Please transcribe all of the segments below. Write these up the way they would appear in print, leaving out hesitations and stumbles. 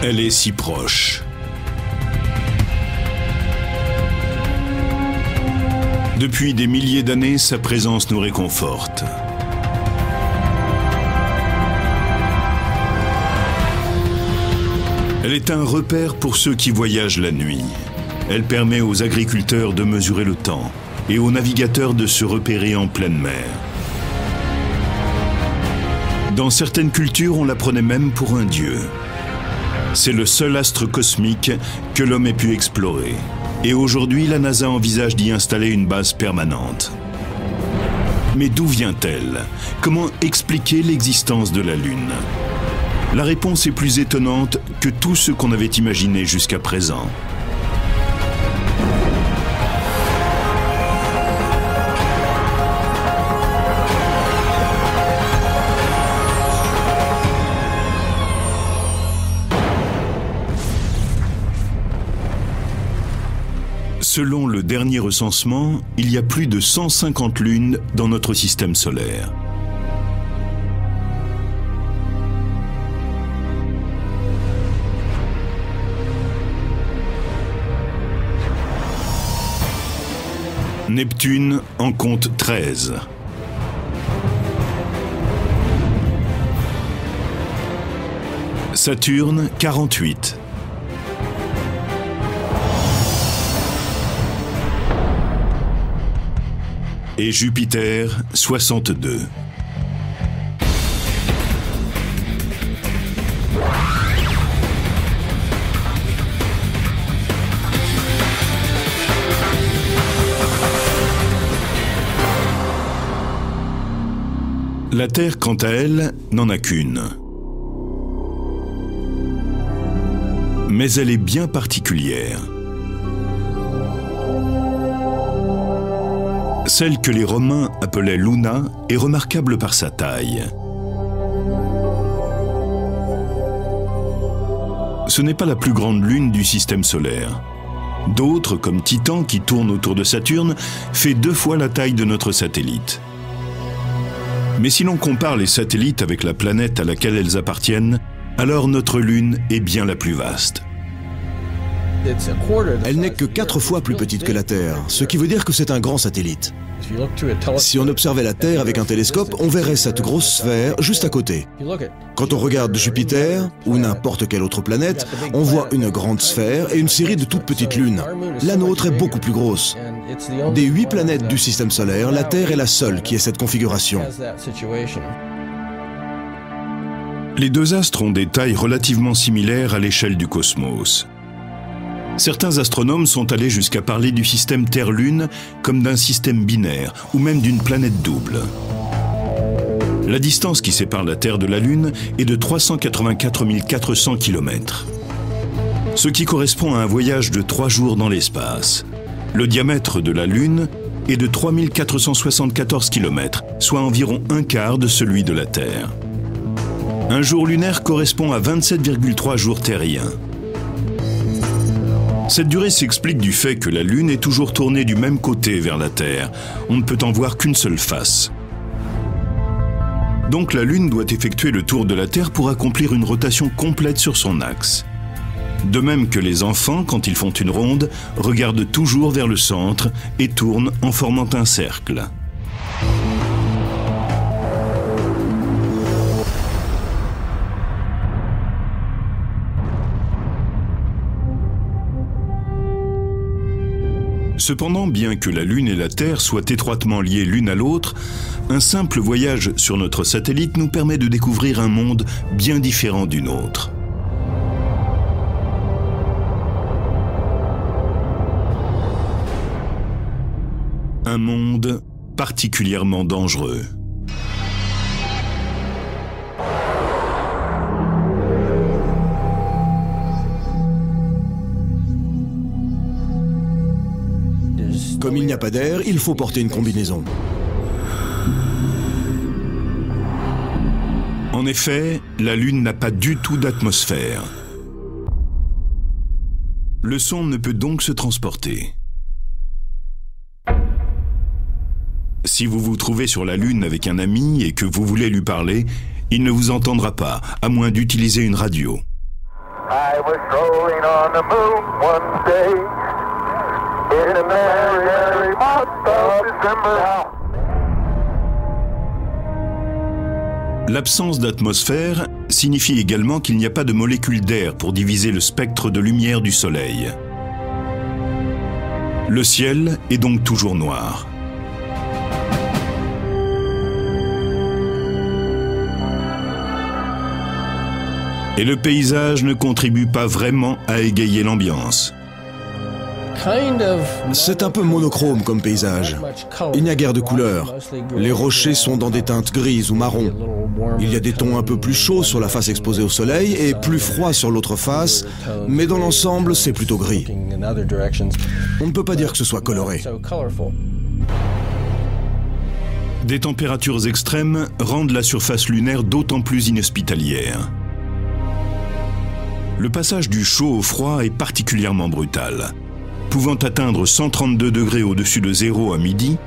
Elle est si proche. Depuis des milliers d'années, sa présence nous réconforte. Elle est un repère pour ceux qui voyagent la nuit. Elle permet aux agriculteurs de mesurer le temps et aux navigateurs de se repérer en pleine mer. Dans certaines cultures, on la prenait même pour un dieu. C'est le seul astre cosmique que l'homme ait pu explorer. Et aujourd'hui, la NASA envisage d'y installer une base permanente. Mais d'où vient-elle? Comment expliquer l'existence de la Lune? La réponse est plus étonnante que tout ce qu'on avait imaginé jusqu'à présent. Selon le dernier recensement, il y a plus de 150 lunes dans notre système solaire. Neptune en compte 13. Saturne, 48. Et Jupiter, 62. La Terre, quant à elle, n'en a qu'une. Mais elle est bien particulière. Celle que les Romains appelaient Luna est remarquable par sa taille. Ce n'est pas la plus grande lune du système solaire. D'autres, comme Titan, qui tourne autour de Saturne, fait 2 fois la taille de notre satellite. Mais si l'on compare les satellites avec la planète à laquelle elles appartiennent, alors notre Lune est bien la plus vaste. Elle n'est que 4 fois plus petite que la Terre, ce qui veut dire que c'est un grand satellite. Si on observait la Terre avec un télescope, on verrait cette grosse sphère juste à côté. Quand on regarde Jupiter, ou n'importe quelle autre planète, on voit une grande sphère et une série de toutes petites lunes. La nôtre est beaucoup plus grosse. Des 8 planètes du système solaire, la Terre est la seule qui ait cette configuration. Les 2 astres ont des tailles relativement similaires à l'échelle du cosmos. Certains astronomes sont allés jusqu'à parler du système Terre-Lune comme d'un système binaire ou même d'une planète double. La distance qui sépare la Terre de la Lune est de 384 400 km, ce qui correspond à un voyage de 3 jours dans l'espace. Le diamètre de la Lune est de 3 474 km, soit environ un quart de celui de la Terre. Un jour lunaire correspond à 27,3 jours terriens. Cette durée s'explique du fait que la Lune est toujours tournée du même côté vers la Terre. On ne peut en voir qu'une seule face. Donc la Lune doit effectuer le tour de la Terre pour accomplir une rotation complète sur son axe. De même que les enfants, quand ils font une ronde, regardent toujours vers le centre et tournent en formant un cercle. Cependant, bien que la Lune et la Terre soient étroitement liées l'une à l'autre, un simple voyage sur notre satellite nous permet de découvrir un monde bien différent du nôtre. Un monde particulièrement dangereux. Comme il n'y a pas d'air, il faut porter une combinaison. En effet, la Lune n'a pas du tout d'atmosphère. Le son ne peut donc se transporter. Si vous vous trouvez sur la Lune avec un ami et que vous voulez lui parler, il ne vous entendra pas, à moins d'utiliser une radio. I was strolling on the moon one day in the merry, merry month of December. L'absence d'atmosphère signifie également qu'il n'y a pas de molécules d'air pour diviser le spectre de lumière du Soleil. Le ciel est donc toujours noir. Et le paysage ne contribue pas vraiment à égayer l'ambiance. C'est un peu monochrome comme paysage. Il n'y a guère de couleurs. Les rochers sont dans des teintes grises ou marron. Il y a des tons un peu plus chauds sur la face exposée au soleil et plus froids sur l'autre face, mais dans l'ensemble, c'est plutôt gris. On ne peut pas dire que ce soit coloré. Des températures extrêmes rendent la surface lunaire d'autant plus inhospitalière. Le passage du chaud au froid est particulièrement brutal. Pouvant atteindre 132 degrés au-dessus de zéro à midi,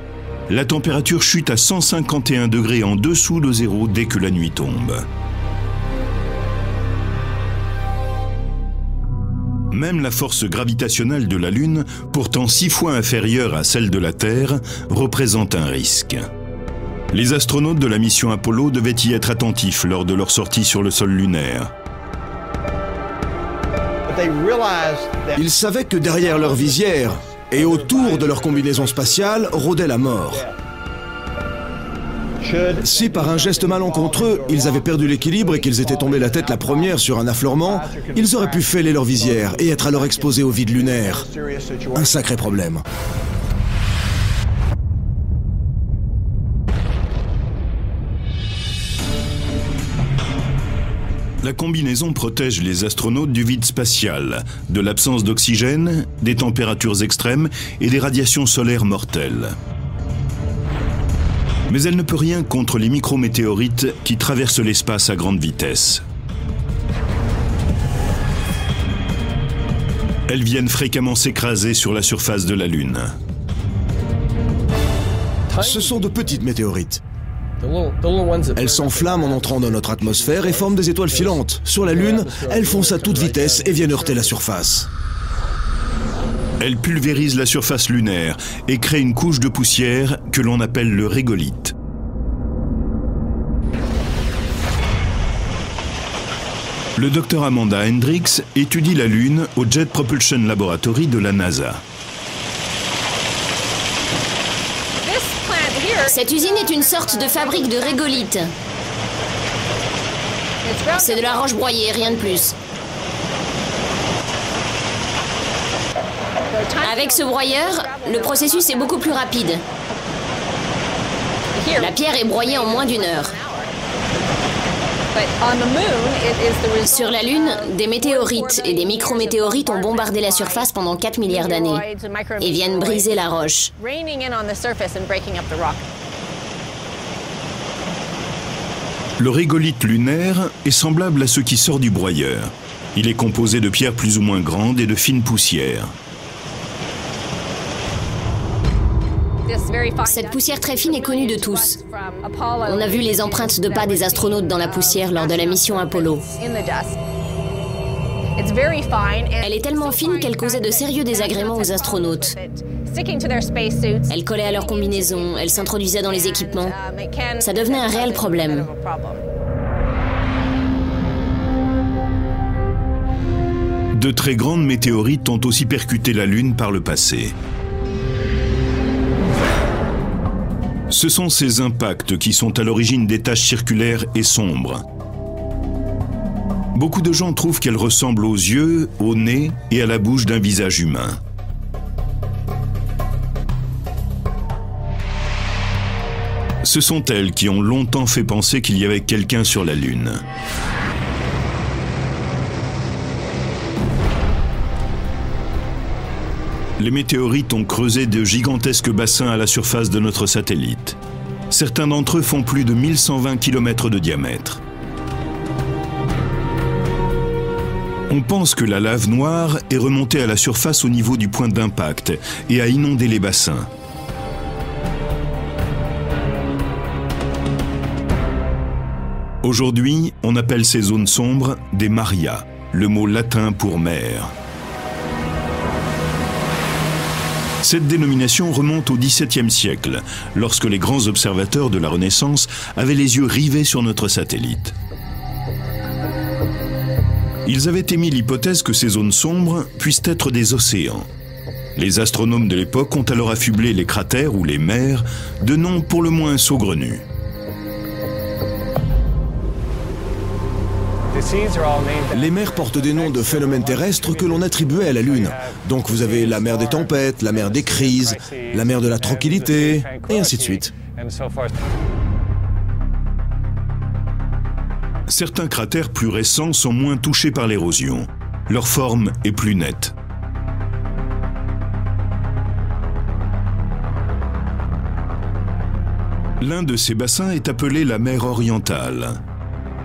la température chute à 151 degrés en dessous de zéro dès que la nuit tombe. Même la force gravitationnelle de la Lune, pourtant 6 fois inférieure à celle de la Terre, représente un risque. Les astronautes de la mission Apollo devaient y être attentifs lors de leur sortie sur le sol lunaire. Ils savaient que derrière leur visière et autour de leur combinaison spatiale rôdait la mort. Si par un geste malencontreux, ils avaient perdu l'équilibre et qu'ils étaient tombés la tête la première sur un affleurement, ils auraient pu fêler leur visière et être alors exposés au vide lunaire. Un sacré problème. La combinaison protège les astronautes du vide spatial, de l'absence d'oxygène, des températures extrêmes et des radiations solaires mortelles. Mais elle ne peut rien contre les micrométéorites qui traversent l'espace à grande vitesse. Elles viennent fréquemment s'écraser sur la surface de la Lune. Ce sont de petites météorites. Elles s'enflamment en entrant dans notre atmosphère et forment des étoiles filantes. Sur la Lune, elles foncent à toute vitesse et viennent heurter la surface. Elles pulvérisent la surface lunaire et créent une couche de poussière que l'on appelle le régolithe. Le docteur Amanda Hendricks étudie la Lune au Jet Propulsion Laboratory de la NASA. Cette usine est une sorte de fabrique de régolithe. C'est de la roche broyée, rien de plus. Avec ce broyeur, le processus est beaucoup plus rapide. La pierre est broyée en moins d'1 heure. Sur la Lune, des météorites et des micrométéorites ont bombardé la surface pendant 4 milliards d'années et viennent briser la roche. Le régolithe lunaire est semblable à ce qui sort du broyeur. Il est composé de pierres plus ou moins grandes et de fines poussières. Cette poussière très fine est connue de tous. On a vu les empreintes de pas des astronautes dans la poussière lors de la mission Apollo. Elle est tellement fine qu'elle causait de sérieux désagréments aux astronautes. Elle collait à leur combinaison, elle s'introduisait dans les équipements. Ça devenait un réel problème. De très grandes météorites ont aussi percuté la Lune par le passé. Ce sont ces impacts qui sont à l'origine des taches circulaires et sombres. Beaucoup de gens trouvent qu'elles ressemblent aux yeux, au nez et à la bouche d'un visage humain. Ce sont elles qui ont longtemps fait penser qu'il y avait quelqu'un sur la Lune. Les météorites ont creusé de gigantesques bassins à la surface de notre satellite. Certains d'entre eux font plus de 1120 km de diamètre. On pense que la lave noire est remontée à la surface au niveau du point d'impact et a inondé les bassins. Aujourd'hui, on appelle ces zones sombres des marias. le mot latin pour mer. Cette dénomination remonte au XVIIe siècle, lorsque les grands observateurs de la Renaissance avaient les yeux rivés sur notre satellite. Ils avaient émis l'hypothèse que ces zones sombres puissent être des océans. Les astronomes de l'époque ont alors affublé les cratères ou les mers de noms pour le moins saugrenus. Les mers portent des noms de phénomènes terrestres que l'on attribuait à la Lune. Donc vous avez la mer des tempêtes, la mer des crises, la mer de la tranquillité, et ainsi de suite. Certains cratères plus récents sont moins touchés par l'érosion. Leur forme est plus nette. L'un de ces bassins est appelé la mer orientale.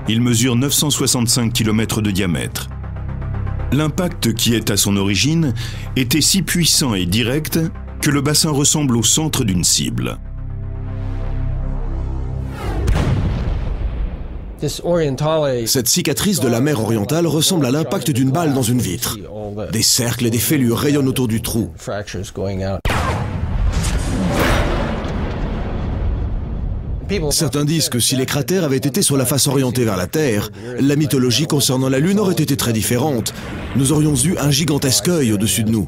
Il mesure 965 km de diamètre. L'impact qui est à son origine était si puissant et direct que le bassin ressemble au centre d'une cible. Cette cicatrice de la mer orientale ressemble à l'impact d'une balle dans une vitre. Des cercles et des fêlures rayonnent autour du trou. Certains disent que si les cratères avaient été sur la face orientée vers la Terre, la mythologie concernant la Lune aurait été très différente. Nous aurions eu un gigantesque œil au-dessus de nous.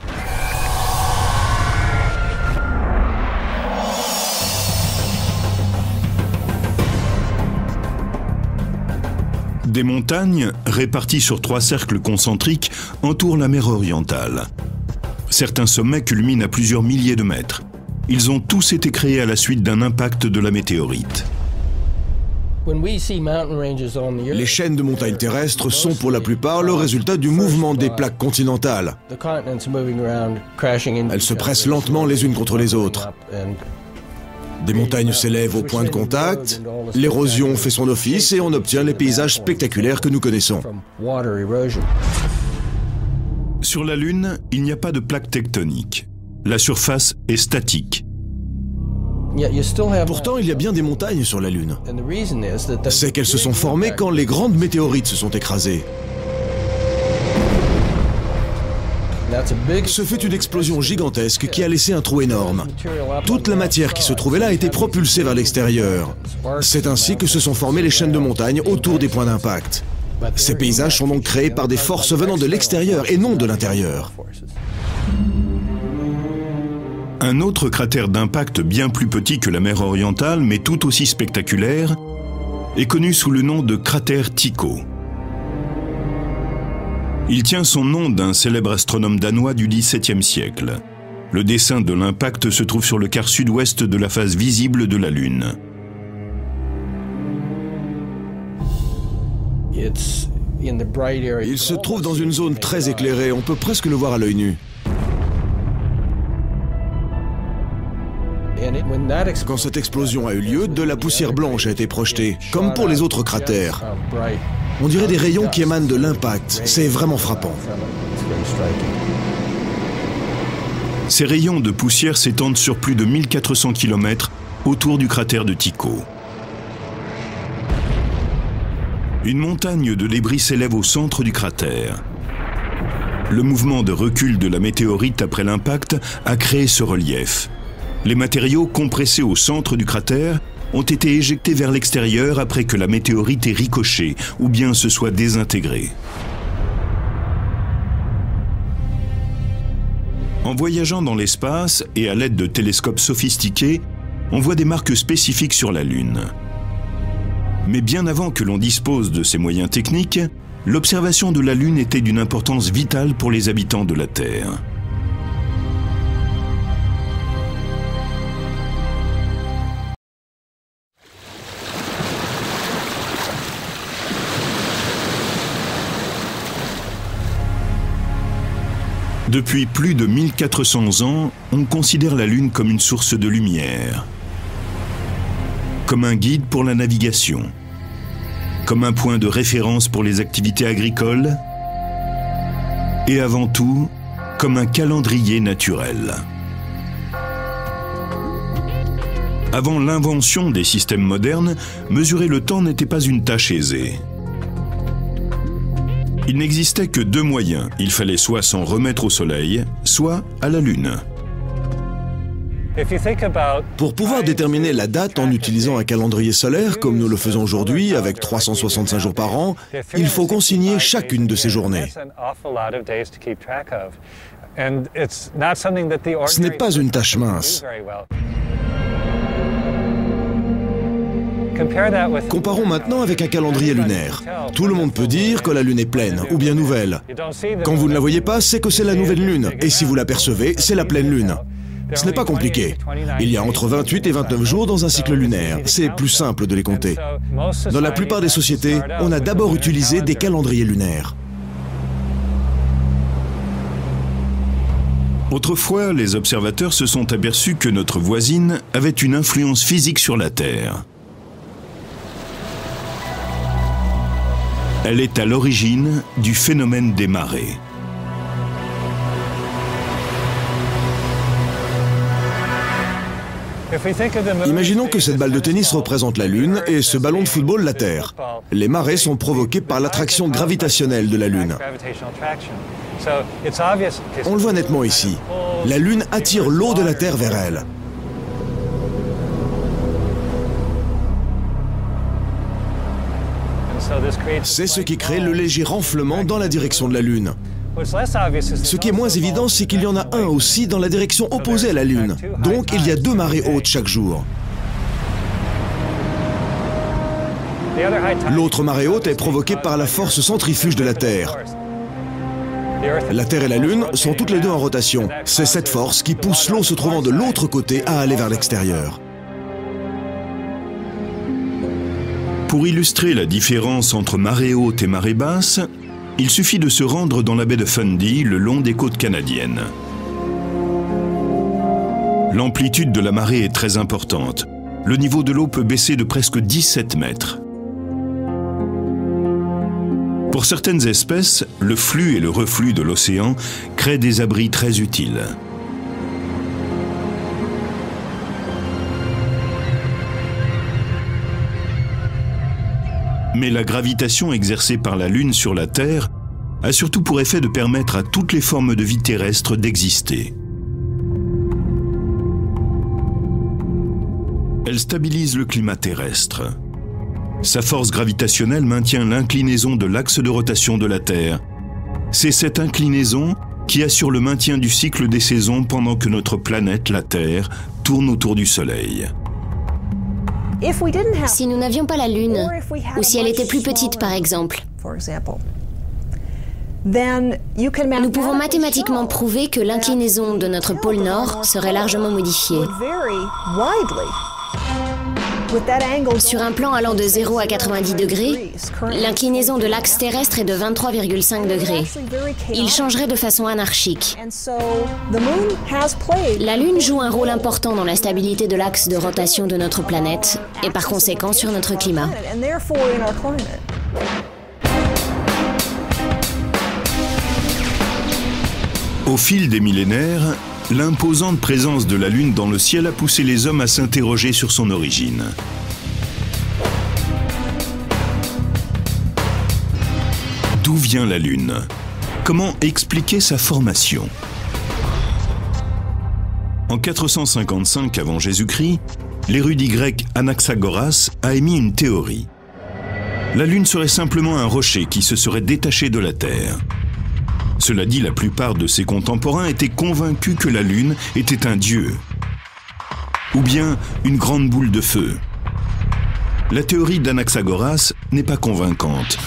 Des montagnes, réparties sur 3 cercles concentriques, entourent la mer orientale. Certains sommets culminent à plusieurs milliers de mètres. Ils ont tous été créés à la suite d'un impact de la météorite. Les chaînes de montagnes terrestres sont pour la plupart le résultat du mouvement des plaques continentales. Elles se pressent lentement les unes contre les autres. Des montagnes s'élèvent au point de contact, l'érosion fait son office et on obtient les paysages spectaculaires que nous connaissons. Sur la Lune, il n'y a pas de plaque tectonique. La surface est statique. Pourtant, il y a bien des montagnes sur la Lune. C'est qu'elles se sont formées quand les grandes météorites se sont écrasées. Ce fut une explosion gigantesque qui a laissé un trou énorme. Toute la matière qui se trouvait là a été propulsée vers l'extérieur. C'est ainsi que se sont formées les chaînes de montagnes autour des points d'impact. Ces paysages sont donc créés par des forces venant de l'extérieur et non de l'intérieur. Un autre cratère d'impact bien plus petit que la mer orientale, mais tout aussi spectaculaire, est connu sous le nom de cratère Tycho. Il tient son nom d'un célèbre astronome danois du XVIIe siècle. Le dessin de l'impact se trouve sur le quart sud-ouest de la face visible de la Lune. Il se trouve dans une zone très éclairée, on peut presque le voir à l'œil nu. Quand cette explosion a eu lieu, de la poussière blanche a été projetée, comme pour les autres cratères. On dirait des rayons qui émanent de l'impact. C'est vraiment frappant. Ces rayons de poussière s'étendent sur plus de 1400 km autour du cratère de Tycho. Une montagne de débris s'élève au centre du cratère. Le mouvement de recul de la météorite après l'impact a créé ce relief. Les matériaux compressés au centre du cratère ont été éjectés vers l'extérieur après que la météorite ait ricoché ou bien se soit désintégrée. En voyageant dans l'espace et à l'aide de télescopes sophistiqués, on voit des marques spécifiques sur la Lune. Mais bien avant que l'on dispose de ces moyens techniques, l'observation de la Lune était d'une importance vitale pour les habitants de la Terre. Depuis plus de 1400 ans, on considère la Lune comme une source de lumière, comme un guide pour la navigation, comme un point de référence pour les activités agricoles et avant tout, comme un calendrier naturel. Avant l'invention des systèmes modernes, mesurer le temps n'était pas une tâche aisée. Il n'existait que deux moyens. Il fallait soit s'en remettre au Soleil, soit à la Lune. Pour pouvoir déterminer la date en utilisant un calendrier solaire, comme nous le faisons aujourd'hui, avec 365 jours par an, il faut consigner chacune de ces journées. Ce n'est pas une tâche mince. Comparons maintenant avec un calendrier lunaire. Tout le monde peut dire que la Lune est pleine ou bien nouvelle. Quand vous ne la voyez pas, c'est que c'est la nouvelle Lune. Et si vous l'apercevez, c'est la pleine Lune. Ce n'est pas compliqué. Il y a entre 28 et 29 jours dans un cycle lunaire. C'est plus simple de les compter. Dans la plupart des sociétés, on a d'abord utilisé des calendriers lunaires. Autrefois, les observateurs se sont aperçus que notre voisine avait une influence physique sur la Terre. Elle est à l'origine du phénomène des marées. Imaginons que cette balle de tennis représente la Lune et ce ballon de football la Terre. Les marées sont provoquées par l'attraction gravitationnelle de la Lune. On le voit nettement ici. La Lune attire l'eau de la Terre vers elle. C'est ce qui crée le léger renflement dans la direction de la Lune. Ce qui est moins évident, c'est qu'il y en a un aussi dans la direction opposée à la Lune. Donc, il y a deux marées hautes chaque jour. L'autre marée haute est provoquée par la force centrifuge de la Terre. La Terre et la Lune sont toutes les deux en rotation. C'est cette force qui pousse l'eau se trouvant de l'autre côté à aller vers l'extérieur. Pour illustrer la différence entre marée haute et marée basse, il suffit de se rendre dans la baie de Fundy, le long des côtes canadiennes. L'amplitude de la marée est très importante. Le niveau de l'eau peut baisser de presque 17 mètres. Pour certaines espèces, le flux et le reflux de l'océan créent des abris très utiles. Mais la gravitation exercée par la Lune sur la Terre a surtout pour effet de permettre à toutes les formes de vie terrestre d'exister. Elle stabilise le climat terrestre. Sa force gravitationnelle maintient l'inclinaison de l'axe de rotation de la Terre. C'est cette inclinaison qui assure le maintien du cycle des saisons pendant que notre planète, la Terre, tourne autour du Soleil. Si nous n'avions pas la Lune, ou si elle était plus petite par exemple, nous pouvons mathématiquement prouver que l'inclinaison de notre pôle Nord serait largement modifiée. Sur un plan allant de 0 à 90 degrés, l'inclinaison de l'axe terrestre est de 23,5 degrés. Il changerait de façon anarchique. La Lune joue un rôle important dans la stabilité de l'axe de rotation de notre planète et par conséquent sur notre climat. Au fil des millénaires, l'imposante présence de la Lune dans le ciel a poussé les hommes à s'interroger sur son origine. D'où vient la Lune? Comment expliquer sa formation? En 455 avant Jésus-Christ, l'érudit grec Anaxagoras a émis une théorie. La Lune serait simplement un rocher qui se serait détaché de la Terre. Cela dit, la plupart de ses contemporains étaient convaincus que la Lune était un dieu, ou bien une grande boule de feu. La théorie d'Anaxagoras n'est pas convaincante.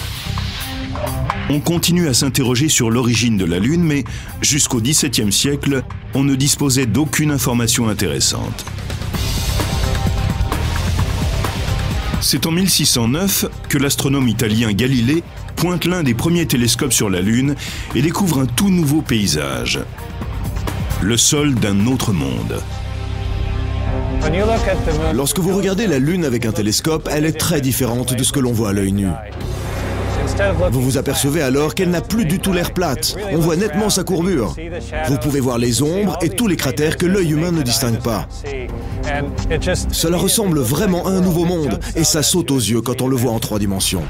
On continue à s'interroger sur l'origine de la Lune, mais jusqu'au XVIIe siècle, on ne disposait d'aucune information intéressante. C'est en 1609 que l'astronome italien Galilée pointe l'un des premiers télescopes sur la Lune et découvre un tout nouveau paysage. Le sol d'un autre monde. Lorsque vous regardez la Lune avec un télescope, elle est très différente de ce que l'on voit à l'œil nu. Vous vous apercevez alors qu'elle n'a plus du tout l'air plate. On voit nettement sa courbure. Vous pouvez voir les ombres et tous les cratères que l'œil humain ne distingue pas. Cela ressemble vraiment à un nouveau monde et ça saute aux yeux quand on le voit en 3 dimensions.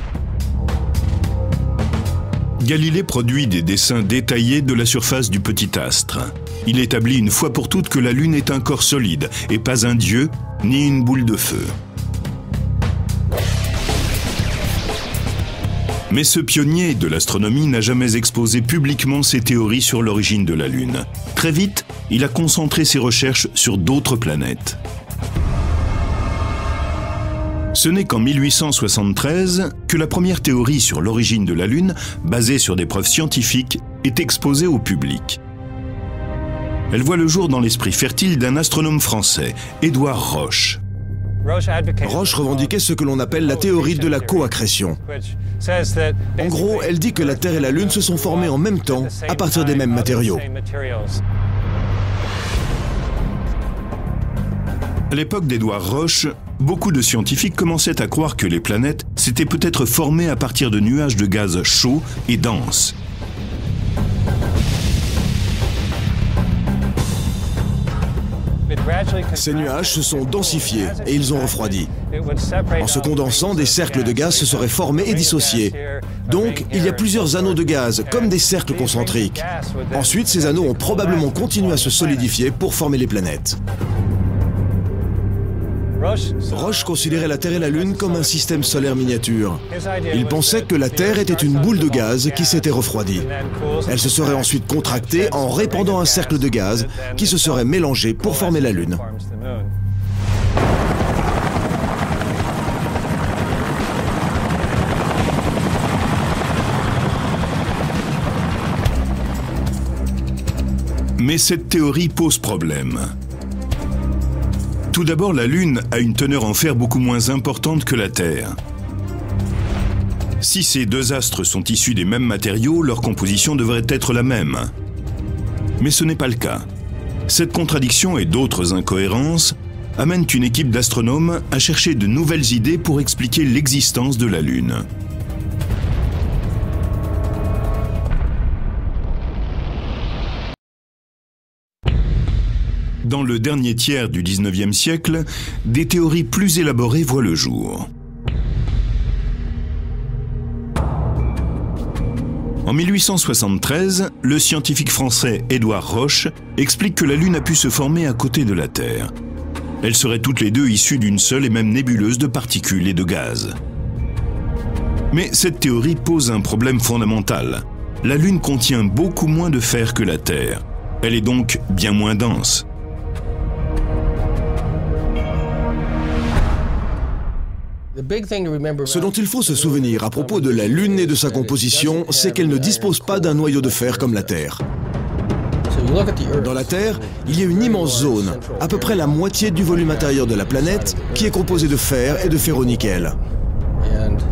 Galilée produit des dessins détaillés de la surface du petit astre. Il établit une fois pour toutes que la Lune est un corps solide et pas un dieu ni une boule de feu. Mais ce pionnier de l'astronomie n'a jamais exposé publiquement ses théories sur l'origine de la Lune. Très vite, il a concentré ses recherches sur d'autres planètes. Ce n'est qu'en 1873 que la première théorie sur l'origine de la Lune, basée sur des preuves scientifiques, est exposée au public. Elle voit le jour dans l'esprit fertile d'un astronome français, Édouard Roche. Roche revendiquait ce que l'on appelle la théorie de la coaccrétion. En gros, elle dit que la Terre et la Lune se sont formées en même temps, à partir des mêmes matériaux. À l'époque d'Édouard Roche, beaucoup de scientifiques commençaient à croire que les planètes s'étaient peut-être formées à partir de nuages de gaz chauds et denses. Ces nuages se sont densifiés et ils ont refroidi. En se condensant, des cercles de gaz se seraient formés et dissociés. Donc, il y a plusieurs anneaux de gaz, comme des cercles concentriques. Ensuite, ces anneaux ont probablement continué à se solidifier pour former les planètes. Roche considérait la Terre et la Lune comme un système solaire miniature. Il pensait que la Terre était une boule de gaz qui s'était refroidie. Elle se serait ensuite contractée en répandant un cercle de gaz qui se serait mélangé pour former la Lune. Mais cette théorie pose problème. Tout d'abord, la Lune a une teneur en fer beaucoup moins importante que la Terre. Si ces deux astres sont issus des mêmes matériaux, leur composition devrait être la même. Mais ce n'est pas le cas. Cette contradiction et d'autres incohérences amènent une équipe d'astronomes à chercher de nouvelles idées pour expliquer l'existence de la Lune. Dans le dernier tiers du XIXe siècle, des théories plus élaborées voient le jour. En 1873, le scientifique français Édouard Roche explique que la Lune a pu se former à côté de la Terre. Elles seraient toutes les deux issues d'une seule et même nébuleuse de particules et de gaz. Mais cette théorie pose un problème fondamental. La Lune contient beaucoup moins de fer que la Terre. Elle est donc bien moins dense. Ce dont il faut se souvenir à propos de la Lune et de sa composition, c'est qu'elle ne dispose pas d'un noyau de fer comme la Terre. Dans la Terre, il y a une immense zone, à peu près la moitié du volume intérieur de la planète, qui est composée de fer et de ferro-nickel.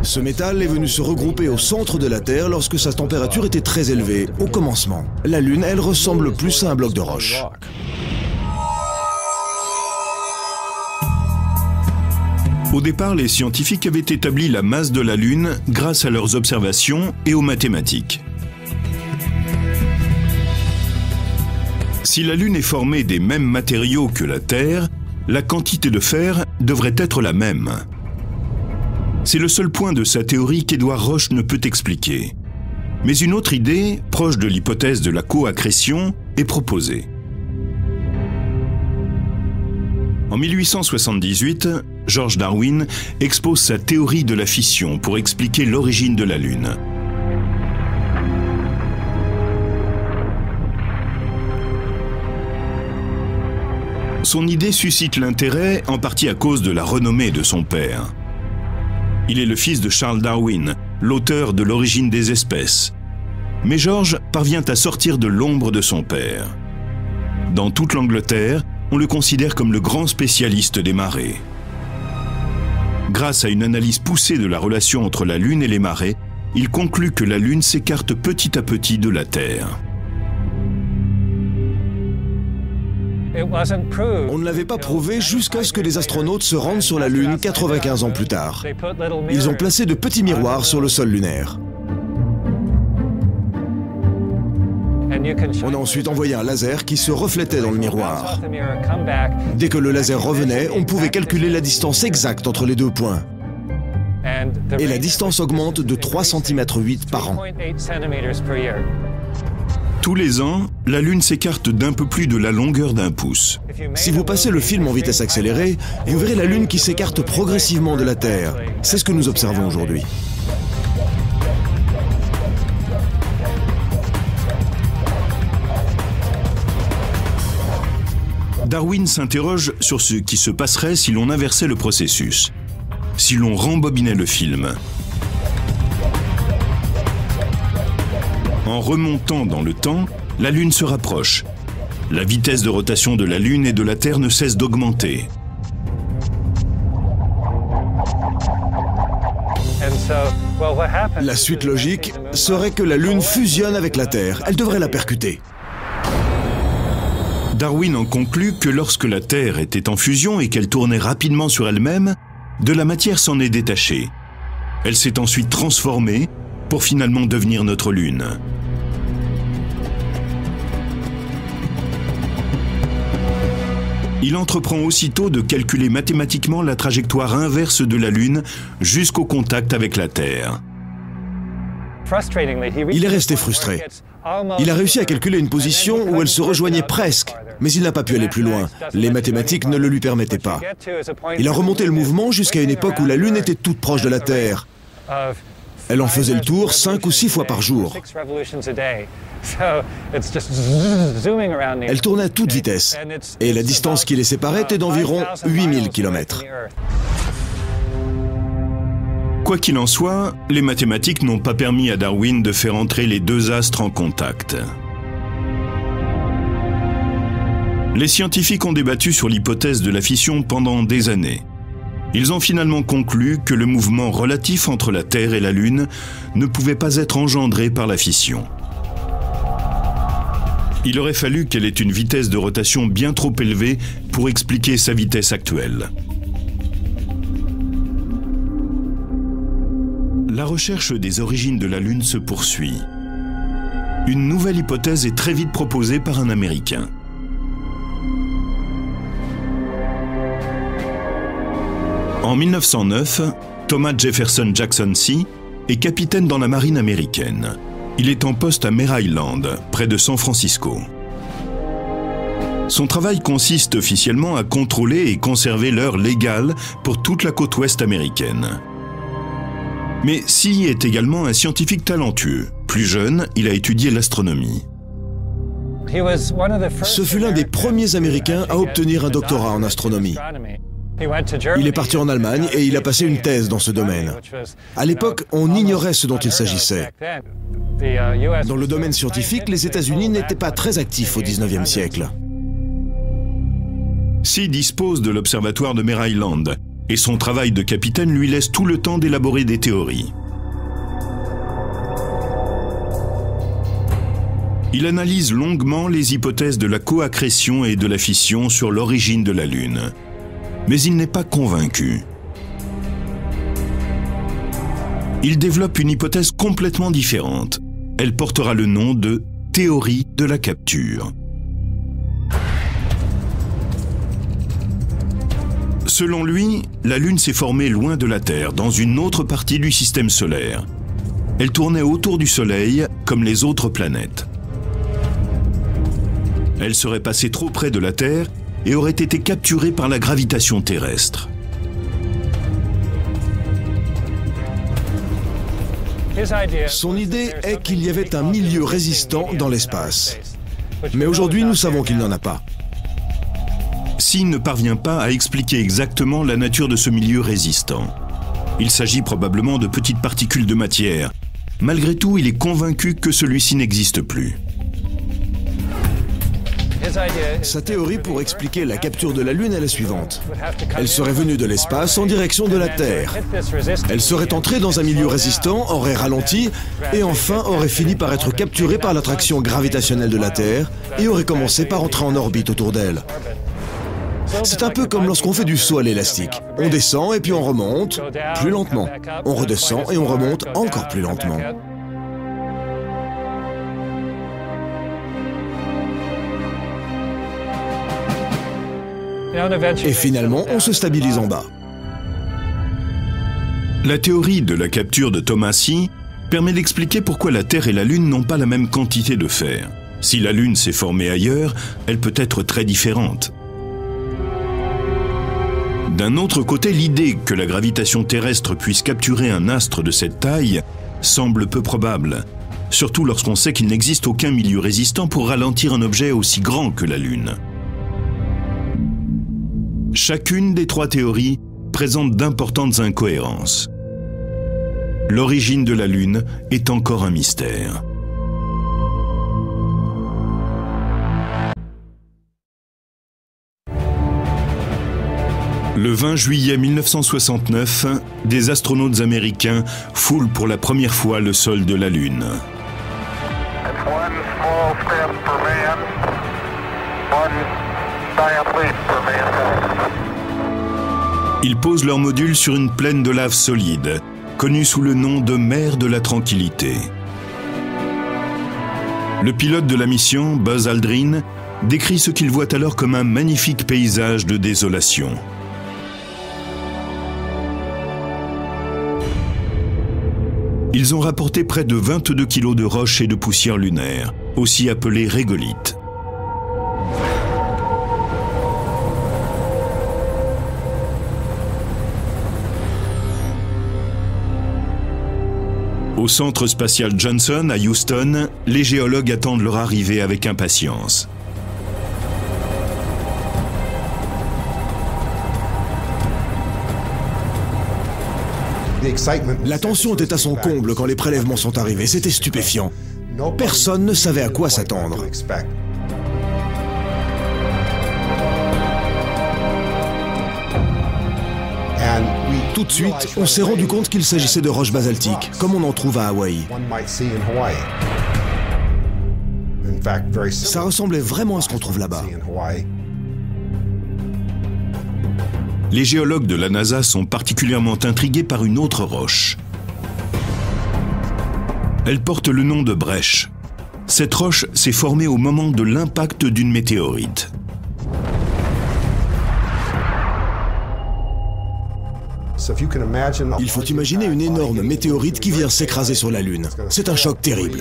Ce métal est venu se regrouper au centre de la Terre lorsque sa température était très élevée, au commencement. La Lune, elle, ressemble plus à un bloc de roche. Au départ, les scientifiques avaient établi la masse de la Lune grâce à leurs observations et aux mathématiques. Si la Lune est formée des mêmes matériaux que la Terre, la quantité de fer devrait être la même. C'est le seul point de sa théorie qu'Édouard Roche ne peut expliquer. Mais une autre idée, proche de l'hypothèse de la coaccrétion, est proposée. En 1878, George Darwin expose sa théorie de la fission pour expliquer l'origine de la Lune. Son idée suscite l'intérêt en partie à cause de la renommée de son père. Il est le fils de Charles Darwin, l'auteur de l'origine des espèces. Mais George parvient à sortir de l'ombre de son père. Dans toute l'Angleterre, on le considère comme le grand spécialiste des marées. Grâce à une analyse poussée de la relation entre la Lune et les marées, il conclut que la Lune s'écarte petit à petit de la Terre. On ne l'avait pas prouvé jusqu'à ce que les astronautes se rendent sur la Lune 95 ans plus tard. Ils ont placé de petits miroirs sur le sol lunaire. On a ensuite envoyé un laser qui se reflétait dans le miroir. Dès que le laser revenait, on pouvait calculer la distance exacte entre les deux points. et la distance augmente de 3,8 cm par an. Tous les ans, la Lune s'écarte d'un peu plus de la longueur d'un pouce. Si vous passez le film en vitesse accélérée, vous verrez la Lune qui s'écarte progressivement de la Terre. C'est ce que nous observons aujourd'hui. Darwin s'interroge sur ce qui se passerait si l'on inversait le processus, si l'on rembobinait le film. En remontant dans le temps, la Lune se rapproche. La vitesse de rotation de la Lune et de la Terre ne cesse d'augmenter. La suite logique serait que la Lune fusionne avec la Terre. Elle devrait la percuter. Darwin en conclut que lorsque la Terre était en fusion et qu'elle tournait rapidement sur elle-même, de la matière s'en est détachée. Elle s'est ensuite transformée pour finalement devenir notre Lune. Il entreprend aussitôt de calculer mathématiquement la trajectoire inverse de la Lune jusqu'au contact avec la Terre. Il est resté frustré. Il a réussi à calculer une position où elle se rejoignait presque, mais il n'a pas pu aller plus loin. Les mathématiques ne le lui permettaient pas. Il a remonté le mouvement jusqu'à une époque où la Lune était toute proche de la Terre. Elle en faisait le tour 5 ou 6 fois par jour. Elle tournait à toute vitesse, et la distance qui les séparait était d'environ 8000 km. Quoi qu'il en soit, les mathématiques n'ont pas permis à Darwin de faire entrer les deux astres en contact. Les scientifiques ont débattu sur l'hypothèse de la fission pendant des années. Ils ont finalement conclu que le mouvement relatif entre la Terre et la Lune ne pouvait pas être engendré par la fission. Il aurait fallu qu'elle ait une vitesse de rotation bien trop élevée pour expliquer sa vitesse actuelle. La recherche des origines de la Lune se poursuit. Une nouvelle hypothèse est très vite proposée par un Américain. En 1909, Thomas Jefferson Jackson C. est capitaine dans la marine américaine. Il est en poste à Mare Island, près de San Francisco. Son travail consiste officiellement à contrôler et conserver l'heure légale pour toute la côte ouest américaine. Mais C. est également un scientifique talentueux. Plus jeune, il a étudié l'astronomie. Ce fut l'un des premiers Américains à obtenir un doctorat en astronomie. Il est parti en Allemagne et il a passé une thèse dans ce domaine. À l'époque, on ignorait ce dont il s'agissait. Dans le domaine scientifique, les États-Unis n'étaient pas très actifs au XIXe siècle. C. dispose de l'observatoire de Mare Island et son travail de capitaine lui laisse tout le temps d'élaborer des théories. Il analyse longuement les hypothèses de la coaccrétion et de la fission sur l'origine de la Lune. Mais il n'est pas convaincu. Il développe une hypothèse complètement différente. Elle portera le nom de théorie de la capture. Selon lui, la Lune s'est formée loin de la Terre, dans une autre partie du système solaire. Elle tournait autour du Soleil comme les autres planètes. Elle serait passée trop près de la Terre et aurait été capturée par la gravitation terrestre. Son idée est qu'il y avait un milieu résistant dans l'espace. Mais aujourd'hui, nous savons qu'il n'y en a pas. C. ne parvient pas à expliquer exactement la nature de ce milieu résistant. Il s'agit probablement de petites particules de matière. Malgré tout, il est convaincu que celui-ci n'existe plus. Sa théorie pour expliquer la capture de la Lune est la suivante. Elle serait venue de l'espace en direction de la Terre. Elle serait entrée dans un milieu résistant, aurait ralenti, et enfin aurait fini par être capturée par l'attraction gravitationnelle de la Terre et aurait commencé par entrer en orbite autour d'elle. C'est un peu comme lorsqu'on fait du saut à l'élastique. On descend et puis on remonte, plus lentement. On redescend et on remonte encore plus lentement. Et finalement, on se stabilise en bas. La théorie de la capture de Tomassi permet d'expliquer pourquoi la Terre et la Lune n'ont pas la même quantité de fer. Si la Lune s'est formée ailleurs, elle peut être très différente. D'un autre côté, l'idée que la gravitation terrestre puisse capturer un astre de cette taille semble peu probable, surtout lorsqu'on sait qu'il n'existe aucun milieu résistant pour ralentir un objet aussi grand que la Lune. Chacune des trois théories présente d'importantes incohérences. L'origine de la Lune est encore un mystère. Le 20 juillet 1969, des astronautes américains foulent pour la première fois le sol de la Lune. Ils posent leur module sur une plaine de lave solide, connue sous le nom de mer de la Tranquillité. Le pilote de la mission, Buzz Aldrin, décrit ce qu'il voit alors comme un magnifique paysage de désolation. Ils ont rapporté près de 22 kilos de roches et de poussière lunaire, aussi appelées régolithes. Au centre spatial Johnson, à Houston, les géologues attendent leur arrivée avec impatience. La tension était à son comble quand les prélèvements sont arrivés. C'était stupéfiant. Personne ne savait à quoi s'attendre. Tout de suite, on s'est rendu compte qu'il s'agissait de roches basaltiques, comme on en trouve à Hawaï. Ça ressemblait vraiment à ce qu'on trouve là-bas. Les géologues de la NASA sont particulièrement intrigués par une autre roche. Elle porte le nom de brèche. Cette roche s'est formée au moment de l'impact d'une météorite. Il faut imaginer une énorme météorite qui vient s'écraser sur la Lune. C'est un choc terrible.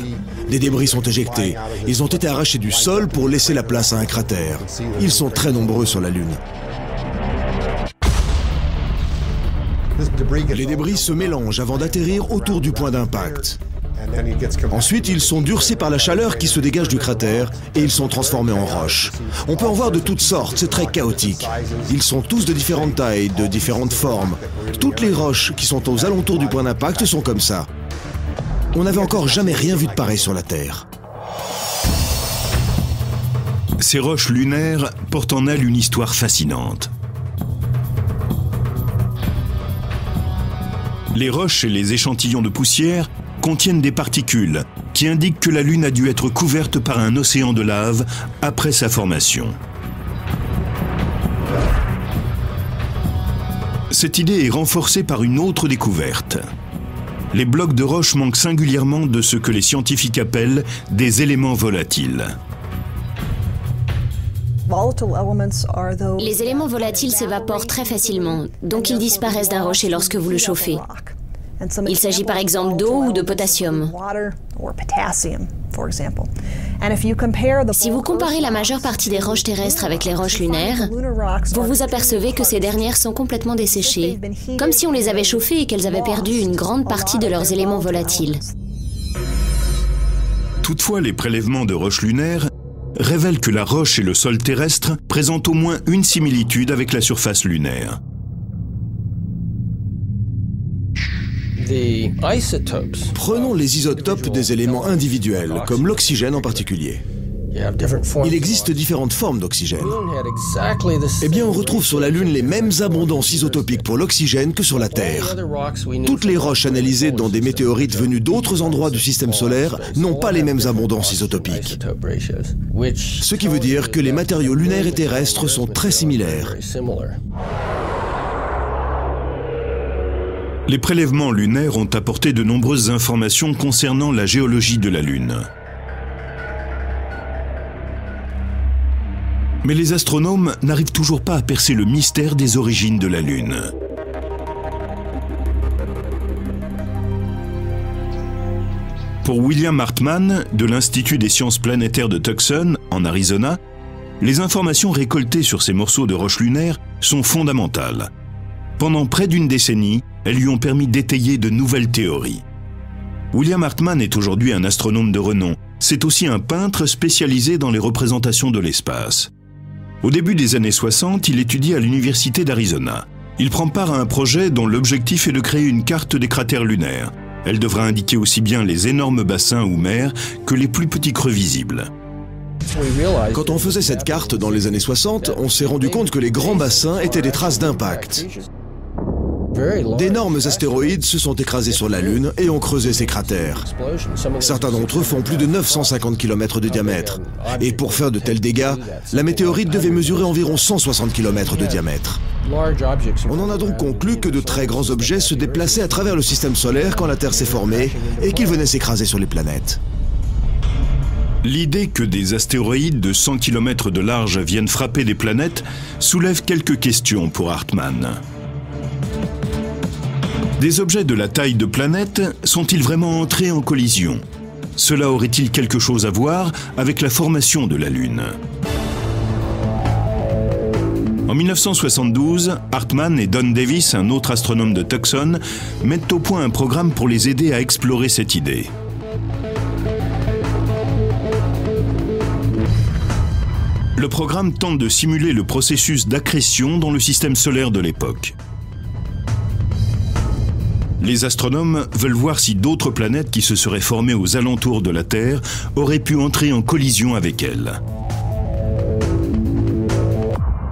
Des débris sont éjectés. Ils ont été arrachés du sol pour laisser la place à un cratère. Ils sont très nombreux sur la Lune. Les débris se mélangent avant d'atterrir autour du point d'impact. Ensuite, ils sont durcis par la chaleur qui se dégage du cratère et ils sont transformés en roches. On peut en voir de toutes sortes, c'est très chaotique. Ils sont tous de différentes tailles, de différentes formes. Toutes les roches qui sont aux alentours du point d'impact sont comme ça. On n'avait encore jamais rien vu de pareil sur la Terre. Ces roches lunaires portent en elles une histoire fascinante. Les roches et les échantillons de poussière contiennent des particules qui indiquent que la Lune a dû être couverte par un océan de lave après sa formation. Cette idée est renforcée par une autre découverte. Les blocs de roche manquent singulièrement de ce que les scientifiques appellent des éléments volatiles. Les éléments volatiles s'évaporent très facilement, donc ils disparaissent d'un rocher lorsque vous le chauffez. Il s'agit par exemple d'eau ou de potassium. Si vous comparez la majeure partie des roches terrestres avec les roches lunaires, vous vous apercevez que ces dernières sont complètement desséchées, comme si on les avait chauffées et qu'elles avaient perdu une grande partie de leurs éléments volatiles. Toutefois, les prélèvements de roches lunaires révèlent que la roche et le sol terrestre présentent au moins une similitude avec la surface lunaire. Prenons les isotopes des éléments individuels, comme l'oxygène en particulier. Il existe différentes formes d'oxygène. Eh bien, on retrouve sur la Lune les mêmes abondances isotopiques pour l'oxygène que sur la Terre. Toutes les roches analysées dans des météorites venues d'autres endroits du système solaire n'ont pas les mêmes abondances isotopiques. Ce qui veut dire que les matériaux lunaires et terrestres sont très similaires. Les prélèvements lunaires ont apporté de nombreuses informations concernant la géologie de la Lune. Mais les astronomes n'arrivent toujours pas à percer le mystère des origines de la Lune. Pour William Hartmann, de l'Institut des sciences planétaires de Tucson, en Arizona, les informations récoltées sur ces morceaux de roches lunaires sont fondamentales. Pendant près d'une décennie, elles lui ont permis d'étayer de nouvelles théories. William Hartmann est aujourd'hui un astronome de renom. C'est aussi un peintre spécialisé dans les représentations de l'espace. Au début des années 60, il étudie à l'Université d'Arizona. Il prend part à un projet dont l'objectif est de créer une carte des cratères lunaires. Elle devra indiquer aussi bien les énormes bassins ou mers que les plus petits creux visibles. Quand on faisait cette carte dans les années 60, on s'est rendu compte que les grands bassins étaient des traces d'impact. D'énormes astéroïdes se sont écrasés sur la Lune et ont creusé ces cratères. Certains d'entre eux font plus de 950 km de diamètre. Et pour faire de tels dégâts, la météorite devait mesurer environ 160 km de diamètre. On en a donc conclu que de très grands objets se déplaçaient à travers le système solaire quand la Terre s'est formée et qu'ils venaient s'écraser sur les planètes. L'idée que des astéroïdes de 100 km de large viennent frapper des planètes soulève quelques questions pour Hartmann. Des objets de la taille de planètes sont-ils vraiment entrés en collision? Cela aurait-il quelque chose à voir avec la formation de la Lune? En 1972, Hartmann et Don Davis, un autre astronome de Tucson, mettent au point un programme pour les aider à explorer cette idée. Le programme tente de simuler le processus d'accrétion dans le système solaire de l'époque. Les astronomes veulent voir si d'autres planètes qui se seraient formées aux alentours de la Terre auraient pu entrer en collision avec elle.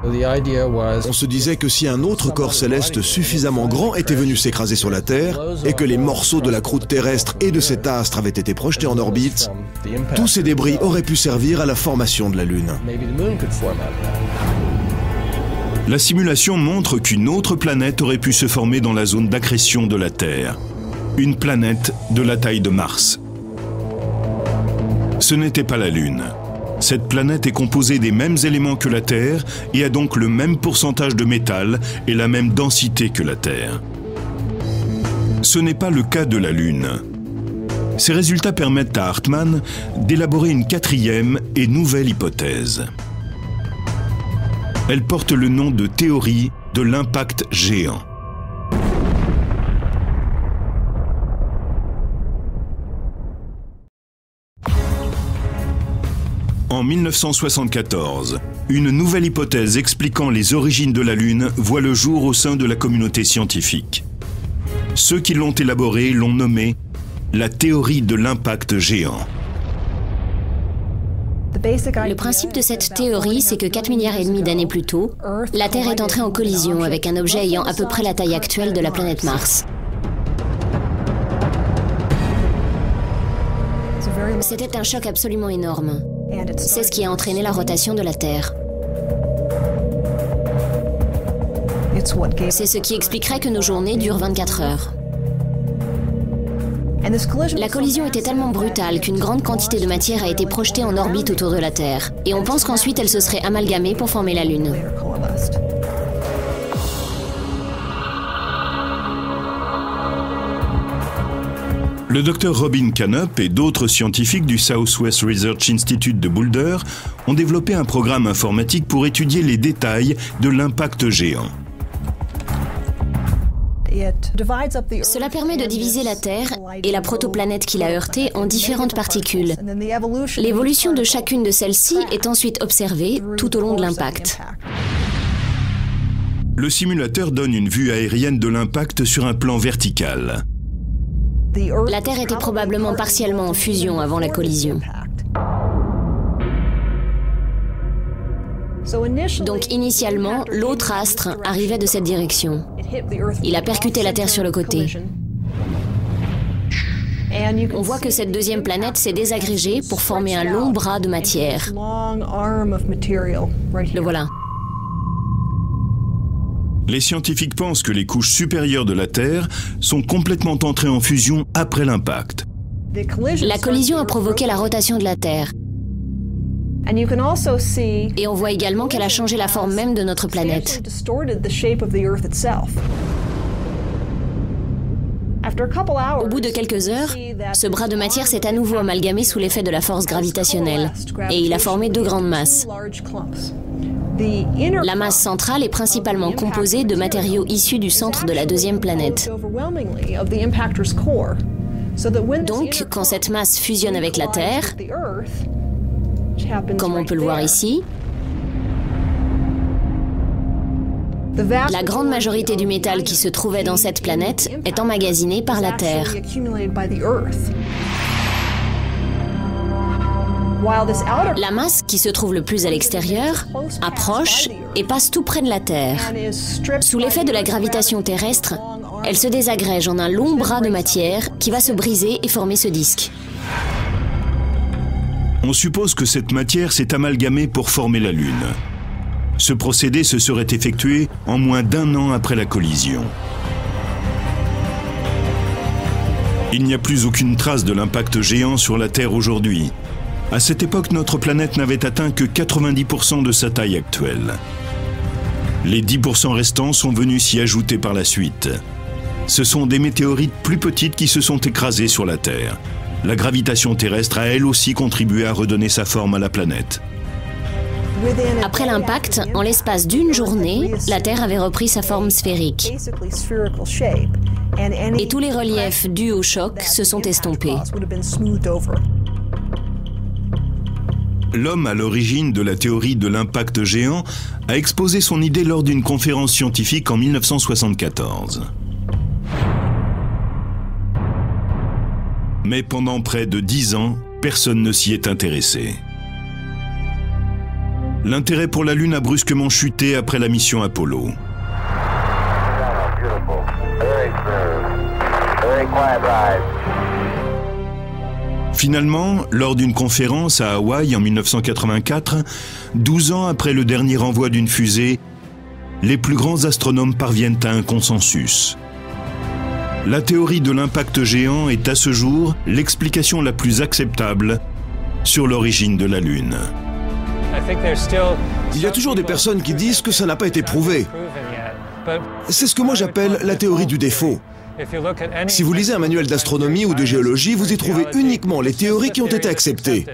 On se disait que si un autre corps céleste suffisamment grand était venu s'écraser sur la Terre et que les morceaux de la croûte terrestre et de cet astre avaient été projetés en orbite, tous ces débris auraient pu servir à la formation de la Lune. La simulation montre qu'une autre planète aurait pu se former dans la zone d'accrétion de la Terre. Une planète de la taille de Mars. Ce n'était pas la Lune. Cette planète est composée des mêmes éléments que la Terre et a donc le même pourcentage de métal et la même densité que la Terre. Ce n'est pas le cas de la Lune. Ces résultats permettent à Hartmann d'élaborer une quatrième et nouvelle hypothèse. Elle porte le nom de théorie de l'impact géant. En 1974, une nouvelle hypothèse expliquant les origines de la Lune voit le jour au sein de la communauté scientifique. Ceux qui l'ont élaborée l'ont nommée la théorie de l'impact géant. Le principe de cette théorie, c'est que 4,5 milliards d'années plus tôt, la Terre est entrée en collision avec un objet ayant à peu près la taille actuelle de la planète Mars. C'était un choc absolument énorme. C'est ce qui a entraîné la rotation de la Terre. C'est ce qui expliquerait que nos journées durent 24 heures. La collision était tellement brutale qu'une grande quantité de matière a été projetée en orbite autour de la Terre. Et on pense qu'ensuite elle se serait amalgamée pour former la Lune. Le docteur Robin Canup et d'autres scientifiques du Southwest Research Institute de Boulder ont développé un programme informatique pour étudier les détails de l'impact géant. Cela permet de diviser la Terre et la protoplanète qui l'a heurtée en différentes particules. L'évolution de chacune de celles-ci est ensuite observée tout au long de l'impact. Le simulateur donne une vue aérienne de l'impact sur un plan vertical. La Terre était probablement partiellement en fusion avant la collision. Donc initialement, l'autre astre arrivait de cette direction. Il a percuté la Terre sur le côté. On voit que cette deuxième planète s'est désagrégée pour former un long bras de matière. Le voilà. Les scientifiques pensent que les couches supérieures de la Terre sont complètement entrées en fusion après l'impact. La collision a provoqué la rotation de la Terre. Et on voit également qu'elle a changé la forme même de notre planète. Au bout de quelques heures, ce bras de matière s'est à nouveau amalgamé sous l'effet de la force gravitationnelle et il a formé deux grandes masses. La masse centrale est principalement composée de matériaux issus du centre de la deuxième planète. Donc, quand cette masse fusionne avec la Terre, comme on peut le voir ici, la grande majorité du métal qui se trouvait dans cette planète est emmagasiné par la Terre. La masse qui se trouve le plus à l'extérieur approche et passe tout près de la Terre. Sous l'effet de la gravitation terrestre, elle se désagrège en un long bras de matière qui va se briser et former ce disque. On suppose que cette matière s'est amalgamée pour former la Lune. Ce procédé se serait effectué en moins d'1 an après la collision. Il n'y a plus aucune trace de l'impact géant sur la Terre aujourd'hui. À cette époque, notre planète n'avait atteint que 90% de sa taille actuelle. Les 10% restants sont venus s'y ajouter par la suite. Ce sont des météorites plus petites qui se sont écrasées sur la Terre. La gravitation terrestre a elle aussi contribué à redonner sa forme à la planète. Après l'impact, en l'espace d'une journée, la Terre avait repris sa forme sphérique. Et tous les reliefs dus au choc se sont estompés. L'homme à l'origine de la théorie de l'impact géant a exposé son idée lors d'une conférence scientifique en 1974. Mais pendant près de 10 ans, personne ne s'y est intéressé. L'intérêt pour la Lune a brusquement chuté après la mission Apollo. Finalement, lors d'une conférence à Hawaï en 1984, 12 ans après le dernier envoi d'une fusée, les plus grands astronomes parviennent à un consensus. La théorie de l'impact géant est à ce jour l'explication la plus acceptable sur l'origine de la Lune. Il y a toujours des personnes qui disent que ça n'a pas été prouvé. C'est ce que moi j'appelle la théorie du défaut. Si vous lisez un manuel d'astronomie ou de géologie, vous y trouvez uniquement les théories qui ont été acceptées.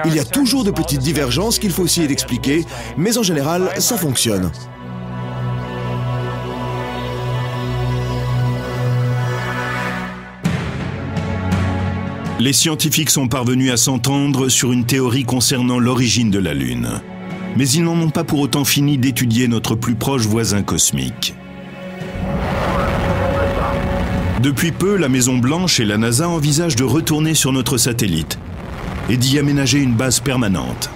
Il y a toujours de petites divergences qu'il faut essayer d'expliquer, mais en général, ça fonctionne. Les scientifiques sont parvenus à s'entendre sur une théorie concernant l'origine de la Lune. Mais ils n'en ont pas pour autant fini d'étudier notre plus proche voisin cosmique. Depuis peu, la Maison-Blanche et la NASA envisagent de retourner sur notre satellite et d'y aménager une base permanente.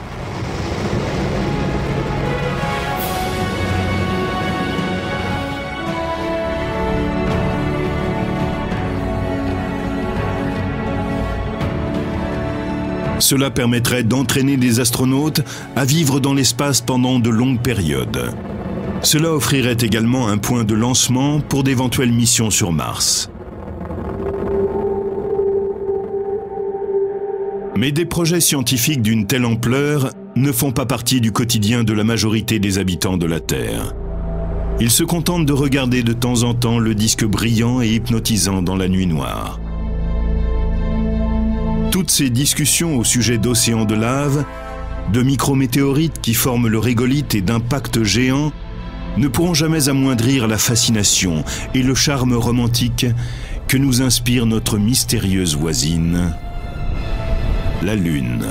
Cela permettrait d'entraîner des astronautes à vivre dans l'espace pendant de longues périodes. Cela offrirait également un point de lancement pour d'éventuelles missions sur Mars. Mais des projets scientifiques d'une telle ampleur ne font pas partie du quotidien de la majorité des habitants de la Terre. Ils se contentent de regarder de temps en temps le disque brillant et hypnotisant dans la nuit noire. Toutes ces discussions au sujet d'océans de lave, de micrométéorites qui forment le régolithe et d'impacts géants ne pourront jamais amoindrir la fascination et le charme romantique que nous inspire notre mystérieuse voisine, la Lune.